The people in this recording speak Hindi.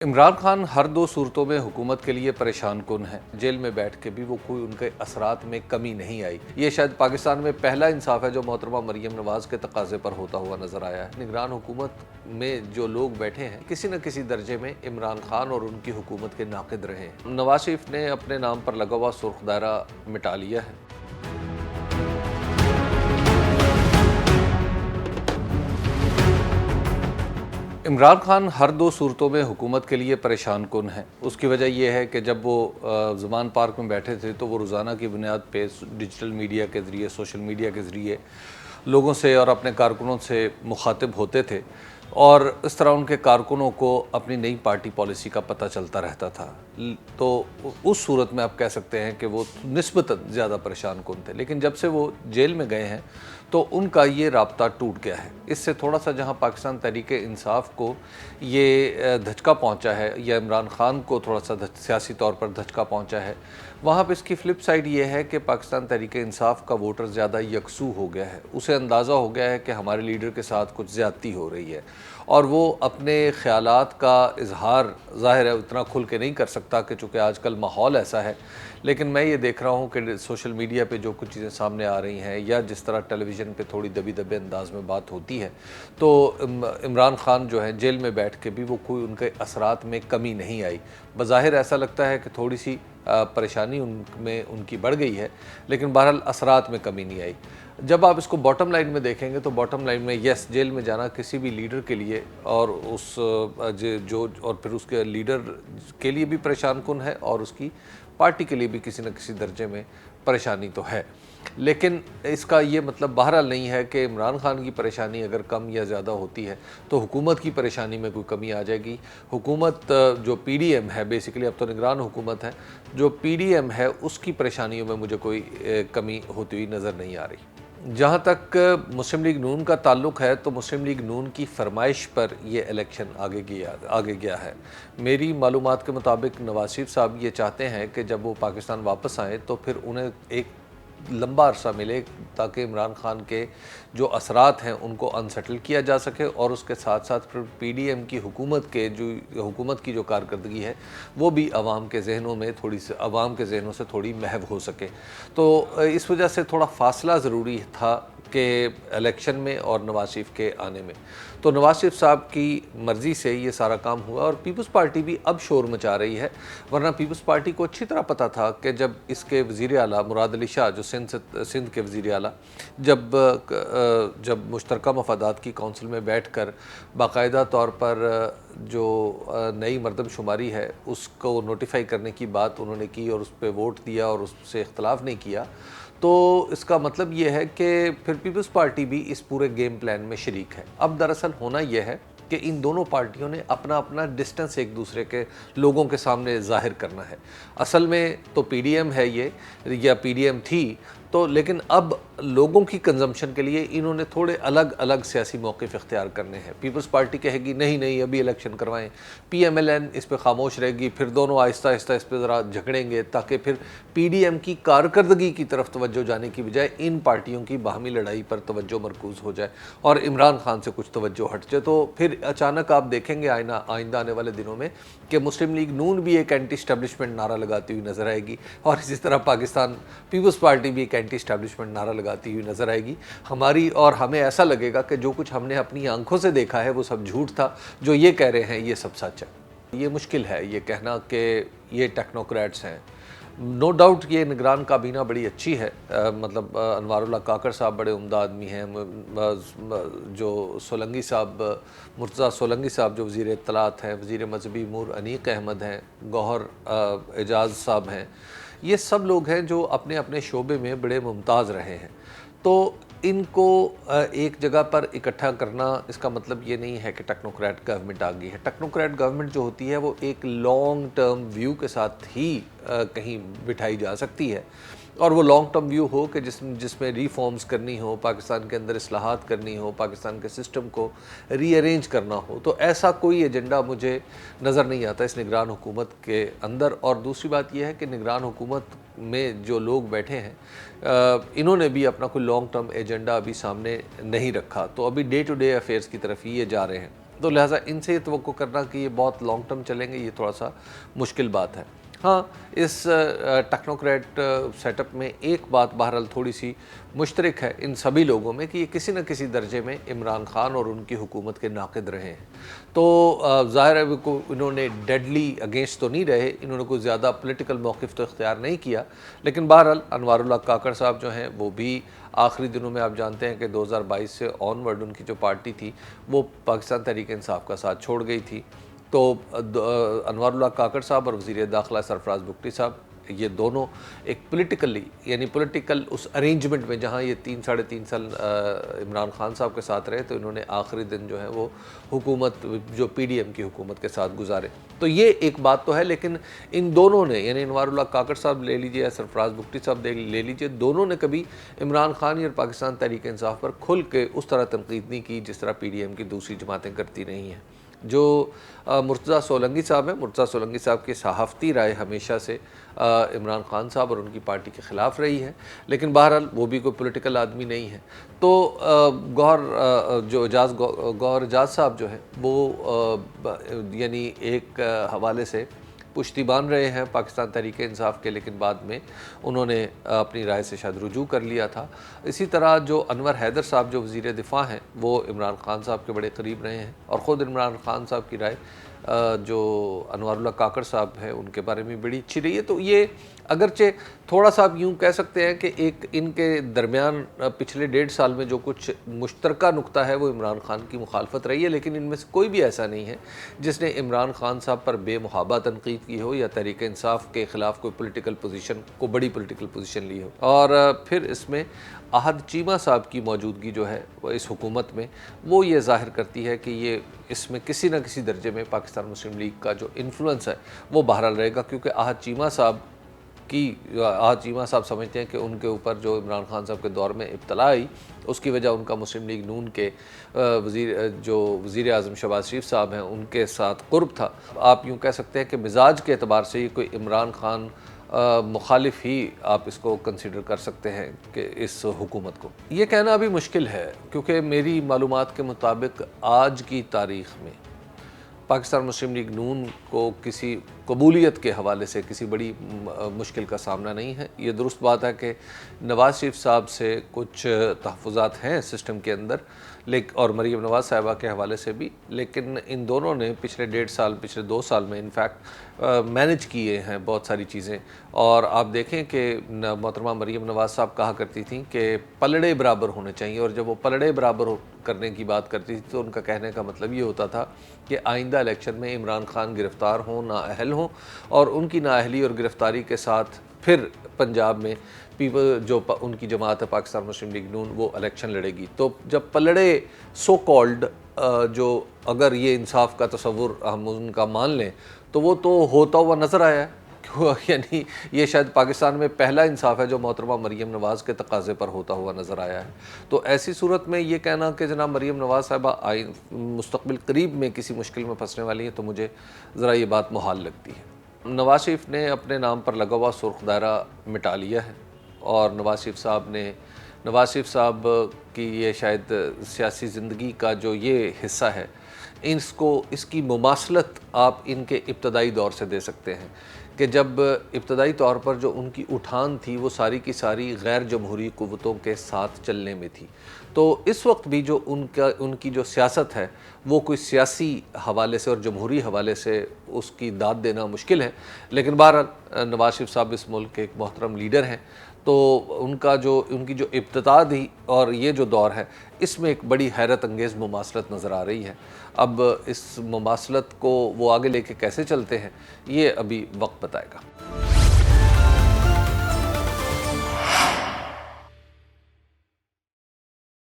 इमरान खान हर दो सूरतों में हुकूमत के लिए परेशान कुन है। जेल में बैठ के भी वो कोई उनके असरात में कमी नहीं आई। ये शायद पाकिस्तान में पहला इंसाफ है जो मोहतरमा मरियम नवाज के तकाजे पर होता हुआ नजर आया है। निगरान हुकूमत में जो लोग बैठे हैं किसी न किसी दर्जे में इमरान खान और उनकी हुकूमत के नाकिद रहे हैं। नवाज शरीफ ने अपने नाम पर लगा हुआ सुर्ख दायरा मिटा लिया है। इमरान खान हर दो सूरतों में हुकूमत के लिए परेशान कुन है। उसकी वजह यह है कि जब वो ज़मान पार्क में बैठे थे तो वो रोज़ाना की बुनियाद पे डिजिटल मीडिया के ज़रिए, सोशल मीडिया के ज़रिए लोगों से और अपने कारकुनों से मुखातिब होते थे और इस तरह उनके कारकुनों को अपनी नई पार्टी पॉलिसी का पता चलता रहता था। तो उस सूरत में आप कह सकते हैं कि वो निस्बतन ज़्यादा परेशान कुन थे। लेकिन जब से वो जेल में गए हैं तो उनका ये राब्ता टूट गया है। इससे थोड़ा सा जहाँ पाकिस्तान तहरीक इंसाफ को ये धचका पहुँचा है या इमरान खान को थोड़ा सा सियासी तौर पर धचका पहुँचा है, वहाँ पर इसकी फ़्लिप साइड ये है कि पाकिस्तान तहरीक इंसाफ का वोटर ज़्यादा यकसू हो गया है। उसे अंदाज़ा हो गया है कि हमारे लीडर के साथ कुछ ज़्यादती हो रही है और वो अपने ख़यालात का इजहार ज़ाहिर है उतना खुल के नहीं कर सकता कि चूँकि आजकल माहौल ऐसा है। लेकिन मैं ये देख रहा हूँ कि सोशल मीडिया पे जो कुछ चीज़ें सामने आ रही हैं या जिस तरह टेलीविज़न पे थोड़ी दबे दबे अंदाज में बात होती है, तो इमरान खान जो है जेल में बैठ के भी वो कोई उनके असरात में कमी नहीं आई। बज़ाहिर ऐसा लगता है कि थोड़ी सी परेशानी उनमें उनकी बढ़ गई है, लेकिन बहरहाल असरात में कमी नहीं आई। जब आप इसको बॉटम लाइन में देखेंगे तो बॉटम लाइन में यस, जेल में जाना किसी भी लीडर के लिए और उस जो और फिर उसके लीडर के लिए भी परेशान कुन है और उसकी पार्टी के लिए भी किसी न किसी दर्जे में परेशानी तो है। लेकिन इसका ये मतलब बहरहाल नहीं है कि इमरान खान की परेशानी अगर कम या ज़्यादा होती है तो हुकूमत की परेशानी में कोई कमी आ जाएगी। हुकूमत जो पीडीएम है, बेसिकली अब तो निगरान हुकूमत है, जो पीडीएम है उसकी परेशानियों में मुझे कोई कमी होती हुई नज़र नहीं आ रही। जहाँ तक मुस्लिम लीग नून का ताल्लुक़ है तो मुस्लिम लीग नून की फरमाइश पर ये इलेक्शन आगे गया है। मेरी मालूमात के मुताबिक नवाज शरीफ साहब ये चाहते हैं कि जब वो पाकिस्तान वापस आएँ तो फिर उन्हें एक लंबा अरसा मिले ताकि इमरान खान के जो असरात हैं उनको अनसेटल किया जा सके और उसके साथ साथ फिर पीडीएम की हुकूमत की जो कारकर्दगी है वो भी आवाम के जहनों में आवाम के जहनों से थोड़ी महव हो सके। तो इस वजह से थोड़ा फासला ज़रूरी था कि इलेक्शन में और नवाज शरीफ के आने में। तो नवाज शरीफ साहब की मर्ज़ी से ये सारा काम हुआ और पीपल्स पार्टी भी अब शोर मचा रही है, वरना पीपल्स पार्टी को अच्छी तरह पता था कि जब इसके वज़ीर आला मुराद अली शाह जो सिंध के वज़ीर आला जब मुश्तरका मफादात की कौंसिल में बैठकर बाकायदा तौर पर जो नई मरदमशुमारी है उसको नोटिफाई करने की बात उन्होंने की और उस पर वोट दिया और उससे इख्तलाफ नहीं किया, तो इसका मतलब ये है कि फिर पीपल्स पार्टी भी इस पूरे गेम प्लान में शरीक है। अब दरअसल होना यह है कि इन दोनों पार्टियों ने अपना अपना डिस्टेंस एक दूसरे के लोगों के सामने ज़ाहिर करना है। असल में तो पीडीएम है ये या पीडीएम थी, तो लेकिन अब लोगों की कंजम्पशन के लिए इन्होंने थोड़े अलग अलग सियासी मौक़िफ़ इख्तियार करने हैं। पीपल्स पार्टी कहेगी नहीं नहीं अभी इलेक्शन करवाएं, पीएमएलएन इस पे खामोश रहेगी, फिर दोनों आहिस्ता आहिस्ता इस पर ज़रा झगड़ेंगे ताकि फिर पीडीएम की कारकर्दगी की तरफ तवज्जो जाने की बजाय इन पार्टियों की बाहमी लड़ाई पर तवज्जो मरकूज़ हो जाए और इमरान खान से कुछ तवज्जो हट जाए। तो फिर अचानक आप देखेंगे आइंदा आने वाले दिनों में कि मुस्लिम लीग नून भी एक एंटी इस्टेब्लिशमेंट नारा लगाती हुई नज़र आएगी और इसी तरह पाकिस्तान पीपल्स पार्टी भी एक एंटी इस्टेब्लिशमेंट नारा लगाती हुई नज़र आएगी हमारी, और हमें ऐसा लगेगा कि जो कुछ हमने अपनी आंखों से देखा है वो सब झूठ था, जो ये कह रहे हैं ये सब सच है। ये मुश्किल है ये कहना कि ये टेक्नोक्रेट्स हैं। नो डाउट ये निगरान काबीना बड़ी अच्छी है, मतलब अनवारुल्लाह काकड़ साहब बड़े उम्दा आदमी हैं, जो सोलंगी साहब मुर्तज़ा सोलंगी साहब जो वज़ीर इत्तलात हैं, वज़ीर मजहबी अमूर अनीक अहमद हैं, गौहर एजाज़ साहब हैं, ये सब लोग हैं जो अपने अपने शोबे में बड़े मुमताज़ रहे हैं। तो इनको एक जगह पर इकट्ठा करना इसका मतलब ये नहीं है कि टेक्नोक्रेट गवर्नमेंट आ गई है। टेक्नोक्रेट गवर्नमेंट जो होती है वो एक लॉन्ग टर्म व्यू के साथ ही कहीं बिठाई जा सकती है और वो लॉन्ग टर्म व्यू हो कि जिसमें रिफॉर्म्स करनी हो, पाकिस्तान के अंदर इस्लाहात करनी हो, पाकिस्तान के सिस्टम को रीअरेंज करना हो, तो ऐसा कोई एजेंडा मुझे नज़र नहीं आता इस निगरान हुकूमत के अंदर। और दूसरी बात यह है कि निगरान हुकूमत में जो लोग बैठे हैं इन्होंने भी अपना कोई लॉन्ग टर्म एजेंडा अभी सामने नहीं रखा, तो अभी डे टू डे अफेयर्स की तरफ ही ये जा रहे हैं। तो लिहाजा इनसे ये तवक्को करना कि ये बहुत लॉन्ग टर्म चलेंगे, ये थोड़ा सा मुश्किल बात है। हाँ, इस टेक्नोक्रेट सेटअप में एक बात बहरहाल थोड़ी सी मुश्तरक है इन सभी लोगों में कि ये किसी न किसी दर्जे में इमरान खान और उनकी हुकूमत के नाक़िद रहे हैं। तो ज़ाहिर है को इन्होंने डेडली अगेंस्ट तो नहीं रहे, इन्होंने कोई ज़्यादा पॉलिटिकल मौक़िफ़ तो इख्तियार नहीं किया, लेकिन बहरहाल अनवारुल्लाह काकड़ साहब जो हैं वो भी आखिरी दिनों में आप जानते हैं कि 2022 से ऑनवर्ड उनकी जो पार्टी थी वो पाकिस्तान तहरीक इंसाफ का साथ छोड़ गई थी। तो अनवारुल्लाह काकड़ साहब और वज़ीर दाखिला सरफराज बुगटी साहब, ये दोनों एक पॉलिटिकली यानी पॉलिटिकल उस अरेंजमेंट में जहाँ ये 3-3.5 साल इमरान खान साहब के साथ रहे, तो इन्होंने आखिरी दिन जो है वो हुकूमत जो पीडीएम की हुकूमत के साथ गुजारे। तो ये एक बात तो है, लेकिन इन दोनों ने यानी अनवारुल्लाह काकड़ साहब ले लीजिए या सरफराज बुगटी साहब ले लीजिए, दोनों ने कभी इमरान खान और पाकिस्तान तहरीक इंसाफ पर खुल के उस तरह तनकीद नहीं की जिस तरह पीडीएम की दूसरी जमातें करती रही हैं। जो मुर्तज़ा सोलंकी साहब हैं, मुर्तज़ा सोलंकी साहब की सहाफ़ती राय हमेशा से इमरान खान साहब और उनकी पार्टी के ख़िलाफ़ रही है, लेकिन बहरहाल वो भी कोई पॉलिटिकल आदमी नहीं है। तो गौहर एजाज साहब जो हैं वो यानी एक हवाले से पुश्तिबान रहे हैं पाकिस्तान तहरीक इंसाफ के, लेकिन बाद में उन्होंने अपनी राय से शायद रुजू कर लिया था। इसी तरह जो अनवर हैदर साहब जो वज़ीर दिफ़ा हैं वो इमरान खान साहब के बड़े करीब रहे हैं, और ख़ुद इमरान खान साहब की राय जो अनवारुल्लाह काकड़ साहब हैं उनके बारे में बड़ी अच्छी रही है। तो ये अगरचे थोड़ा सा आप यूँ कह सकते हैं कि एक इनके दरमियान पिछले 1.5 साल में जो कुछ मुश्तरका नुक्ता है वो इमरान खान की मुखालफत रही है, लेकिन इनमें से कोई भी ऐसा नहीं है जिसने इमरान खान साहब पर बेमुहाबा तनकीद की हो या तहरीक इंसाफ के ख़िलाफ़ कोई पॉलिटिकल पोजीशन को बड़ी पॉलिटिकल पोजीशन ली हो। और फिर इसमें आहद चीमा साहब की मौजूदगी जो है वो इस हुकूमत में वो ये ज़ाहिर करती है कि ये इसमें किसी न किसी दर्जे में पाकिस्तान मुस्लिम लीग का जो इन्फ्लुएंस है वो बहरहाल रहेगा, क्योंकि आहद चीमा साहब समझते हैं कि उनके ऊपर जो इमरान खान साहब के दौर में इब्तला आई उसकी वजह उनका मुस्लिम लीग नून के वज़ीर आज़म शहबाज शरीफ साहब हैं उनके साथ कुर्ब था। आप यूँ कह सकते हैं कि मिजाज के अतबार से ये कोई इमरान खान मुखालिफ ही आप इसको कंसिडर कर सकते हैं कि इस हुकूमत को। ये कहना अभी मुश्किल है, क्योंकि मेरी मालूमात के मुताबिक आज की तारीख़ में पाकिस्तान मुस्लिम लीग नून को किसी कबूलियत के हवाले से किसी बड़ी मुश्किल का सामना नहीं है। ये दुरुस्त बात है कि नवाज़ शरीफ साहब से कुछ तहफ़्फ़ुज़ात हैं सिस्टम के अंदर, और मरीम नवाज़ साहिबा के हवाले से भी, लेकिन इन दोनों ने पिछले 1.5 साल पिछले 2 साल में इनफैक्ट मैनेज किए हैं बहुत सारी चीज़ें। और आप देखें कि मोहतरमा मरीम नवाज़ साहब कहा करती थी कि पलड़े बराबर होने चाहिए, और जब वो पलड़े बराबर करने की बात करती थी तो उनका कहने का मतलब ये होता था कि आइंदा इलेक्शन में इमरान खान गिरफ़्तार हों, नाअहल हों, और उनकी नाअहली और गिरफ़्तारी के साथ फिर पंजाब में उनकी जमात है पाकिस्तान मुस्लिम लीग नून वो इलेक्शन लड़ेगी। तो जब पलड़े सो कॉल्ड जो अगर ये इंसाफ का तसव्वुर हम उनका मान लें तो वो तो होता हुआ नज़र आया है, यानी ये शायद पाकिस्तान में पहला इंसाफ है जो मोहतरमा मरीम नवाज़ के तकाज़े पर होता हुआ नज़र आया है। तो ऐसी सूरत में ये कहना कि जनाब मरीम नवाज़ साहिबा मुस्तक़बिल करीब में किसी मुश्किल में फंसने वाली है, तो मुझे ज़रा ये बात मुहाल लगती है। नवाज़ शरीफ ने अपने नाम पर लगा हुआ सुर्ख दायरा मिटा लिया है, और नवाज़ शरीफ साहब की ये शायद सियासी ज़िंदगी का जो ये हिस्सा है इसकी मुमासलत आप इनके इब्तदाई दौर से दे सकते हैं कि जब इब्तदाई तौर पर जो उनकी उठान थी वो सारी की सारी गैर जमहूरी क़ुव्वतों के साथ चलने में थी। तो इस वक्त भी जो उनकी जो सियासत है वो कोई सियासी हवाले से और जमहूरी हवाले से उसकी दाद देना मुश्किल है, लेकिन बहरहाल नवाज़ शरीफ साहब इस मुल्क के एक मोहतरम लीडर हैं, तो उनकी जो इब्तिदा थी और ये जो दौर है इसमें एक बड़ी हैरत अंगेज़ मुमासलत नज़र आ रही है। अब इस मुमासलत को वो आगे लेके कैसे चलते हैं ये अभी वक्त बताएगा।